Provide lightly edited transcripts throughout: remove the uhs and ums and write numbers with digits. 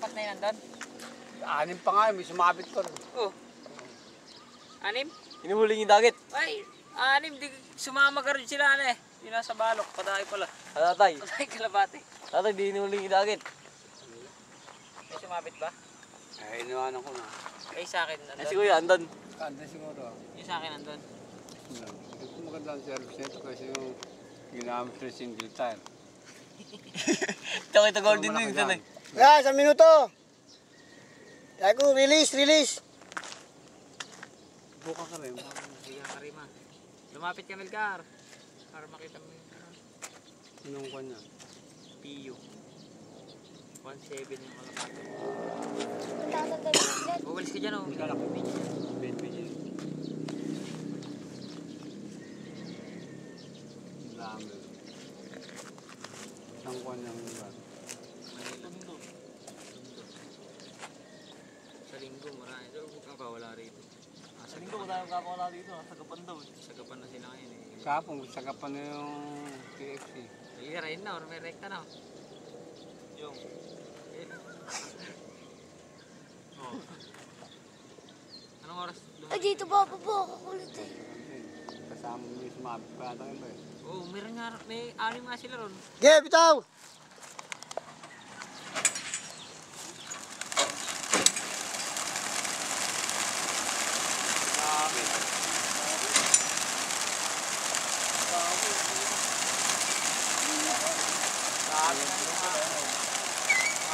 apat na yun nandun? 6 pa nga, may sumabit ko rin. Oh. 6? Hinuhuli yung dagit. Ay, 6. Di, sumama ka rin sila eh. Yung nasa balok, padahay pala. Tatay. Padahay kalabati. Tatay, di hinuhuli yung dagit. May sumabit ba? Eh, iniwanan ko na. Ay, sa akin nandun. Kasi kuya, andan. Kanda siguro. Yung sa akin nandun. Hindi ko maganda ang service nito kasi yung ginamit ko yung single tire. Ito kita golden wing, tanay. Ya, 1 minuto. Yago, release. Buka ka rin. Sige ka rin man. Lumapit ka, Melgar. Para makita mo yung Anong kwan niya? PU. 1.7 yung kalapati. Tatagay mo ulit. Uwalis ka dyan, oh. May lalaki video dyan. BNPG. Dami. Isang kwan niyang lugar. Manila. Sa linggo, marami. Pero huwag kang kawala rito. Sa linggo, wala yung kakawala dito. Sagapan daw. Sagapan na sila ngayon eh. Kapong, sagapan na yung TFC. Ay, rain na, or may rekta na. Yung. Oh. Anong oras? Ay, dito bababa ako kulit eh. Kasama mo yung sumabit pa yata yun ba eh? Oo, meron nga, may 6 nga sila ron. Ge, bitaw.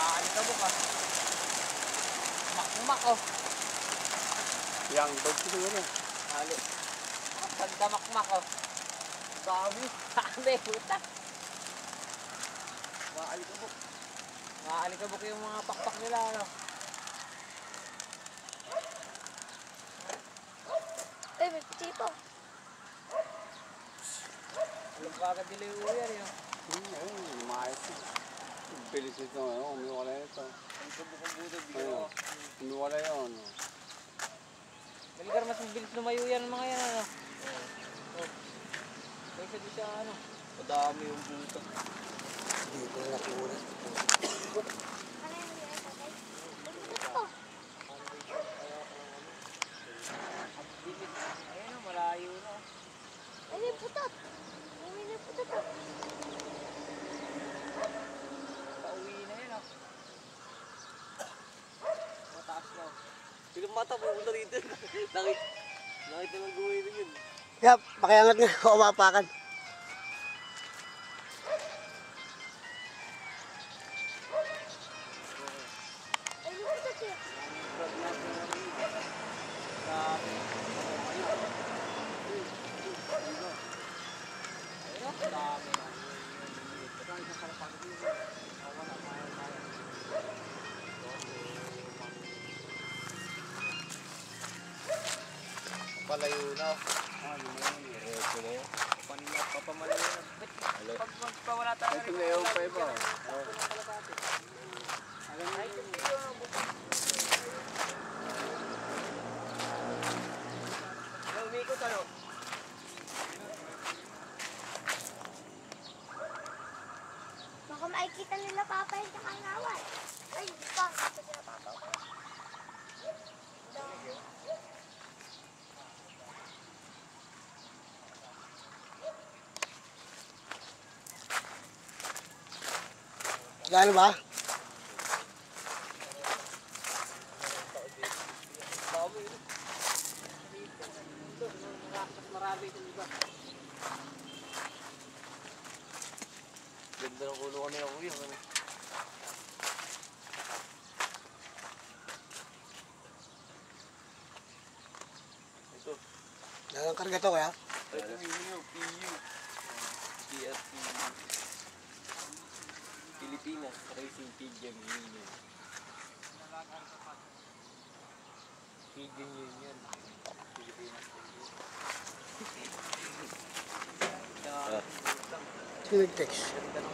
Alikabok ah. Makmak oh. Yang bag ko siguro. Ali. Pagdamakmak oh. Dami. Dami puta. Maalikabok. Maalikabok yung mga pakpak nila ano. Ay, may tipo. Alam ko agad nila yung uyan yun. Ayun, lumayas ito. Bilis ito, umiwala ito. Alikabok ang budod. Ayun, umiwala yun. Maligar mas mabilis lumayo yan mga yan ano. Oh. Kaysa doon siya ano. Madami yung buta. Dito na nakura. Ano yung hindi ay tatay? Ito. Ayun oh, malayo na. Ay, may putot. May putot oh. Pauwi na yun oh. Mataas na oh. Bilang mata, pupunta dito. Nakita ng gawin rin yun. Ya, pakiangat nga ako mapakan. Ay, may putot eh. Palayo na. Papamalayo na. Pag wala tayo Ito na yung pa iba. Umikot ano? Baka makikita nila papa yung kakangawal. Ay, baka makikita nila papa. Gaano ba? Mas marami ito diba? Ganda ng kulungan nila kuya. Ito. Dalang karga to kaya? Ito yung PU. PRT. Pilipinas Racing Pigeon Union. Pigeon Union. Pilipinas Pigeon. Sino nag-text? Ganda ng